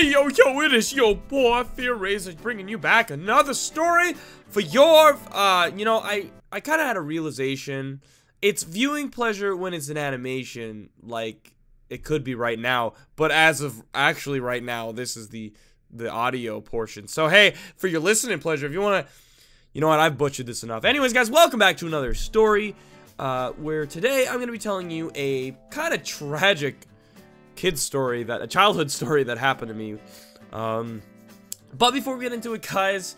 Yo, it is your boy, TheFearRaiser, bringing you back another story for your, I kind of had a realization. It's viewing pleasure when it's an animation, like it could be right now, but as of actually right now, this is the audio portion. So, hey, for your listening pleasure, if you want to, you know what, I've butchered this enough. Anyways, guys, welcome back to another story, where today I'm going to be telling you a kind of tragic a childhood story that happened to me. But before we get into it, guys,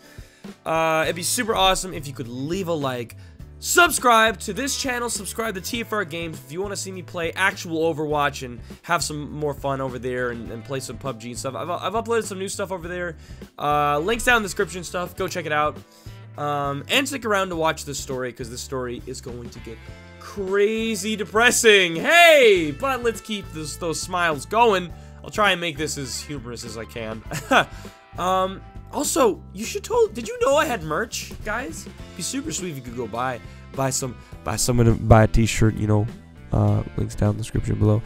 it'd be super awesome if you could leave a like, subscribe to this channel, subscribe to TFR Games if you want to see me play actual Overwatch and have some more fun over there and play some PUBG and stuff. I've uploaded some new stuff over there. Links down in the description stuff. Go check it out. And stick around to watch this story, because this story is going to get crazy depressing. Hey, but let's keep those smiles going. I'll try and make this as humorous as I can. Also, did you know I had merch, guys? It'd be super sweet if you could go buy a t-shirt, you know. Links down in the description below.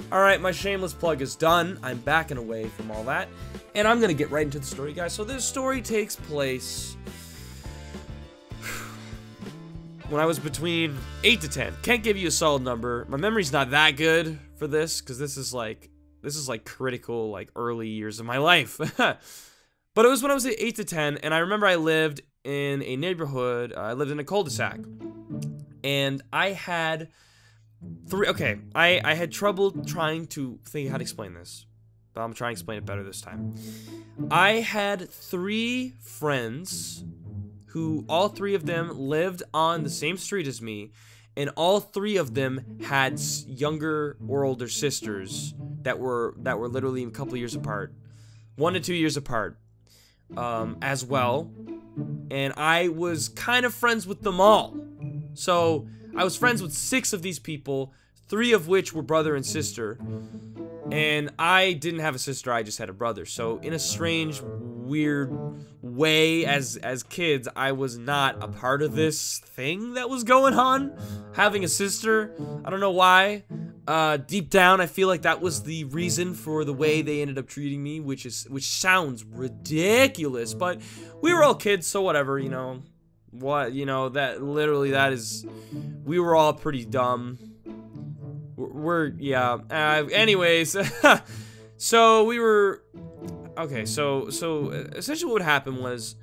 Alright, my shameless plug is done. I'm backing away from all that, and I'm gonna get right into the story, guys. So this story takes place when I was between 8 to 10. Can't give you a solid number. My memory's not that good for this, because this is like critical, like, early years of my life. But it was when I was at 8 to 10, and I remember I lived in a neighborhood. I lived in a cul-de-sac, and I had I had trouble trying to think how to explain this, but I'm trying to explain it better this time. I had 3 friends who all 3 of them lived on the same street as me, and all 3 of them had younger or older sisters that were literally a couple years apart, 1 to 2 years apart, as well. And I was kind of friends with them all. So I was friends with 6 of these people, 3 of which were brother and sister. And I didn't have a sister, I just had a brother. So in a strange, weird way, as kids, I was not a part of this thing that was going on. Having a sister, I don't know why. Deep down, I feel like that was the reason for the way they ended up treating me, which sounds ridiculous, but we were all kids, so whatever, you know. What, you know, we were all pretty dumb. Anyways, so we were, okay, so essentially what happened was,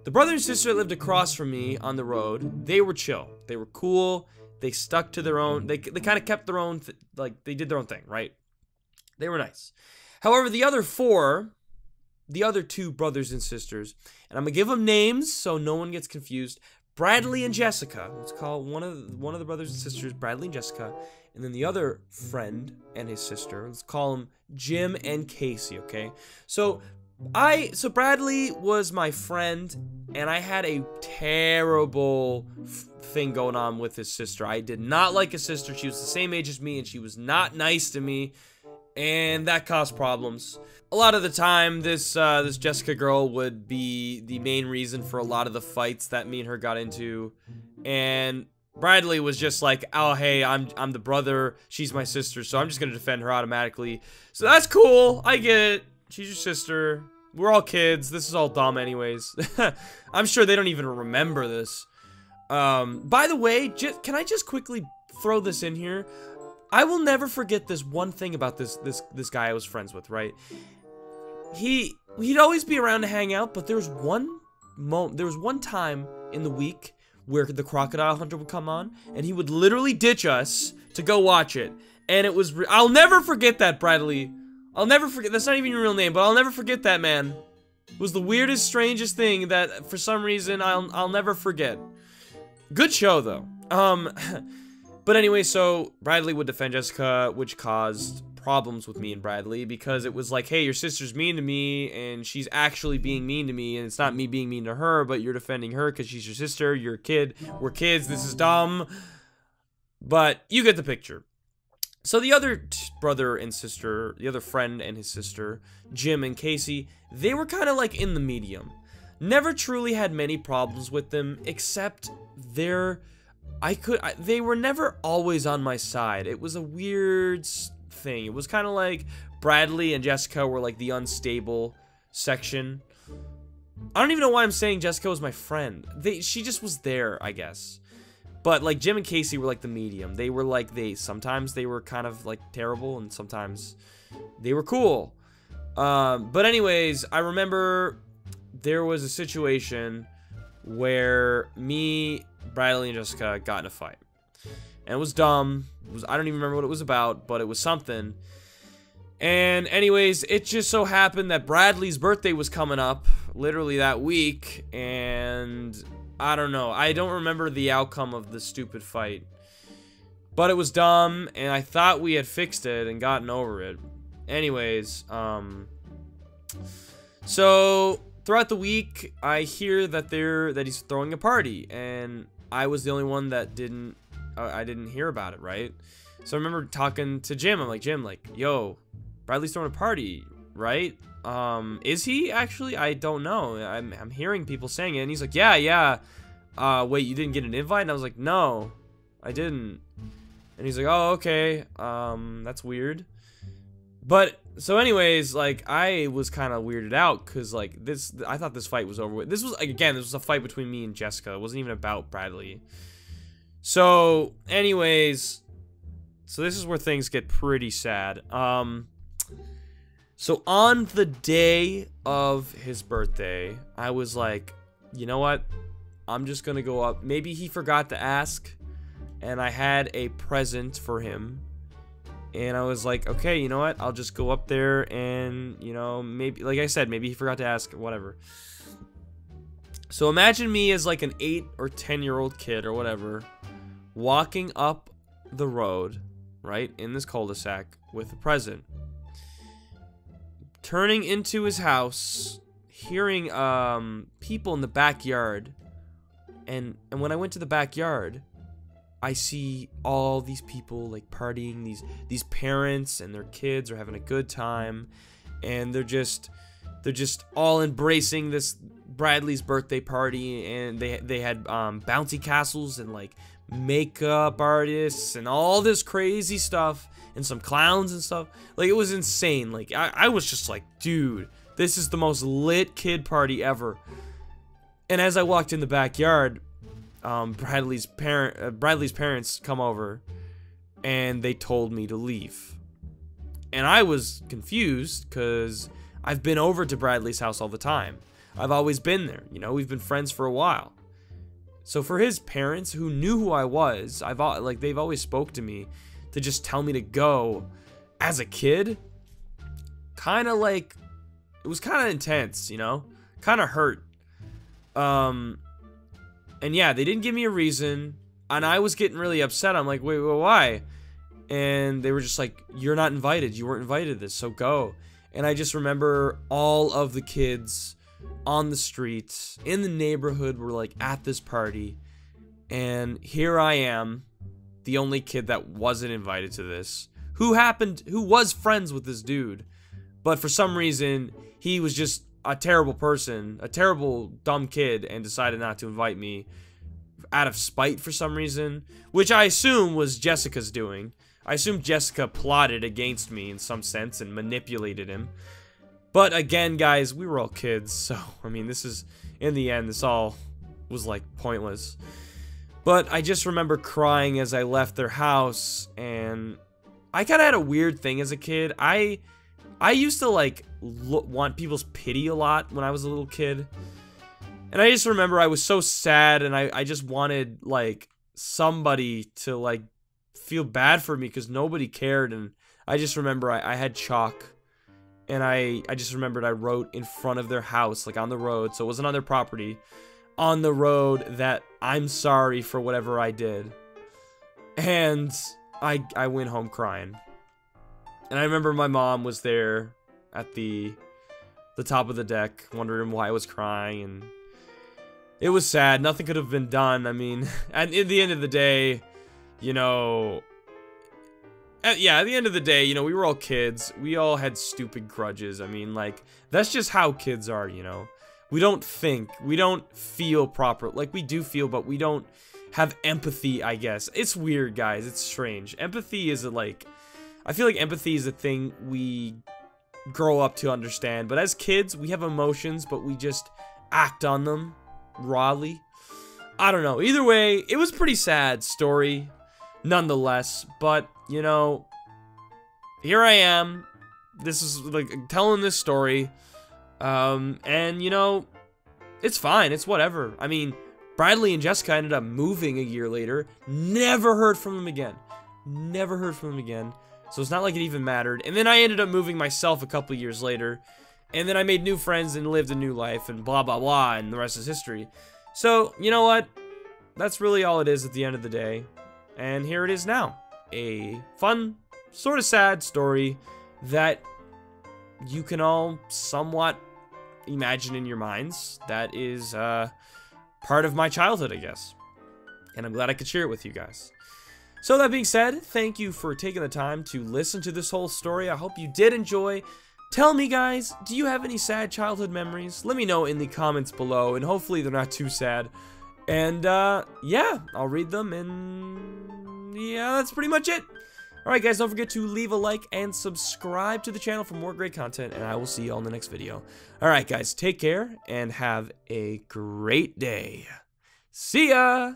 the brother and sister that lived across from me on the road, they were chill, they were cool, they stuck to their own, they kind of kept their own, like, they did their own thing, right? They were nice. However, the other 2 brothers and sisters, and I'm gonna give them names so no one gets confused, Bradley and Jessica. Let's call one of the brothers and sisters Bradley and Jessica, and then the other friend and his sister, let's call them Jim and Casey, okay? So Bradley was my friend, and I had a terrible thing going on with his sister. I did not like his sister. She was the same age as me, and she was not nice to me, and that caused problems. A lot of the time, this Jessica girl would be the main reason for a lot of the fights that me and her got into, and Bradley was just like, oh, hey, I'm the brother, she's my sister, so I'm just gonna defend her automatically. So that's cool, I get it. She's your sister. We're all kids. This is all dumb anyways. I'm sure they don't even remember this. By the way, can I just quickly throw this in here? I will never forget this one thing about this guy I was friends with, right? He'd always be around to hang out, but there was one time in the week where the crocodile hunter would come on, and he would literally ditch us to go watch it. And it was, I'll never forget that, Bradley. I'll never forget, that's not even your real name, but I'll never forget that, man. It was the weirdest, strangest thing that, for some reason, I'll never forget. Good show, though. But anyway, so Bradley would defend Jessica, which caused problems with me and Bradley, because it was like, hey, your sister's mean to me, and she's actually being mean to me, and it's not me being mean to her, but you're defending her because she's your sister, you're a kid, we're kids, this is dumb. But you get the picture. So the other brother and sister, the other friend and his sister, Jim and Casey, they were kind of like in the medium. Never truly had many problems with them, except they were never always on my side. It was a weird thing. It was kind of like Bradley and Jessica were like the unstable section. I don't even know why I'm saying Jessica was my friend. She just was there, I guess. But like Jim and Casey were like the medium. They were like, sometimes they were kind of like terrible and sometimes they were cool. But anyways, I remember there was a situation where me, Bradley, and Jessica got in a fight. And it was dumb. I don't even remember what it was about, but it was something. And anyways, it just so happened that Bradley's birthday was coming up literally that week, and I don't know. I don't remember the outcome of the stupid fight. But it was dumb, and I thought we had fixed it and gotten over it. Anyways, so throughout the week, I hear that he's throwing a party, and I was the only one that I didn't hear about it, right? So I remember talking to Jim. I'm like, Jim, like, yo, Bradley's throwing a party, right? Is he actually? I don't know. I'm hearing people saying it, and he's like, yeah. Wait, you didn't get an invite? And I was like, no, I didn't. And he's like, oh, okay. That's weird. But so anyways, like, I was kind of weirded out because like I thought this fight was over with. This was a fight between me and Jessica. It wasn't even about Bradley. So anyways, so this is where things get pretty sad. So on the day of his birthday, I was like, you know what? I'm just gonna go up. Maybe he forgot to ask, and I had a present for him. And I was like, okay, you know what? I'll just go up there and, you know, maybe, like I said, maybe he forgot to ask, whatever. So imagine me as like an 8 or 10-year-old kid or whatever, walking up the road, right, in this cul-de-sac with a present. Turning into his house, hearing people in the backyard. And when I went to the backyard, I see all these people like partying, these parents and their kids are having a good time, and they're just all embracing this Bradley's birthday party, and they had bouncy castles and like makeup artists and all this crazy stuff and some clowns and stuff. Like, it was insane. Like, I was just like, dude, this is the most lit kid party ever. And as I walked in the backyard, Bradley's parents come over and they told me to leave. And I was confused because I've been over to Bradley's house all the time. I've always been there, you know, we've been friends for a while. So for his parents, who knew who I was, they've always spoke to me, to just tell me to go as a kid, kind of like, it was kind of intense, you know, kind of hurt. And yeah, they didn't give me a reason, and I was getting really upset. I'm like, wait, why? And they were just like, you're not invited. You weren't invited to this, so go. And I just remember all of the kids on the streets in the neighborhood were like at this party, and here I am, the only kid that wasn't invited to this, who was friends with this dude, but for some reason he was just a terrible person, a terrible dumb kid, and decided not to invite me out of spite for some reason, which I assume was Jessica's doing. I assume Jessica plotted against me in some sense and manipulated him. But again, guys, we were all kids, so I mean, this is, in the end, this all was like pointless. But I just remember crying as I left their house, and I kind of had a weird thing as a kid. I used to like want people's pity a lot when I was a little kid, and I just remember I was so sad, and I just wanted like somebody to like feel bad for me because nobody cared. And I just remember I had chalk, and I just remembered I wrote in front of their house, like on the road, so it wasn't on their property, on the road, that I'm sorry for whatever I did. And I went home crying. And I remember my mom was there at the top of the deck, wondering why I was crying, and it was sad. Nothing could have been done. I mean, and at the end of the day, you know, at the end of the day, you know, we were all kids. We all had stupid grudges. I mean, like, that's just how kids are, you know. We don't think, we don't feel proper. Like, we do feel, but we don't have empathy, I guess. It's weird, guys. It's strange. Empathy is like, I feel like empathy is a thing we grow up to understand, but as kids, we have emotions, but we just act on them rawly. I don't know. Either way, it was a pretty sad story, nonetheless, but, you know, here I am. This is, like, telling this story, and, you know, it's fine. It's whatever. I mean, Bradley and Jessica ended up moving a year later. Never heard from them again. Never heard from them again. So it's not like it even mattered. And then I ended up moving myself a couple years later. And then I made new friends and lived a new life and blah, blah, blah. And the rest is history. So, you know what? That's really all it is at the end of the day. And here it is now. A fun, sort of sad story that you can all somewhat imagine in your minds. That is part of my childhood, I guess. And I'm glad I could share it with you guys. So that being said, thank you for taking the time to listen to this whole story. I hope you did enjoy. Tell me, guys, do you have any sad childhood memories? Let me know in the comments below, and hopefully they're not too sad. And, yeah, I'll read them, and yeah, that's pretty much it. Alright, guys, don't forget to leave a like and subscribe to the channel for more great content, and I will see you all in the next video. Alright, guys, take care, and have a great day. See ya!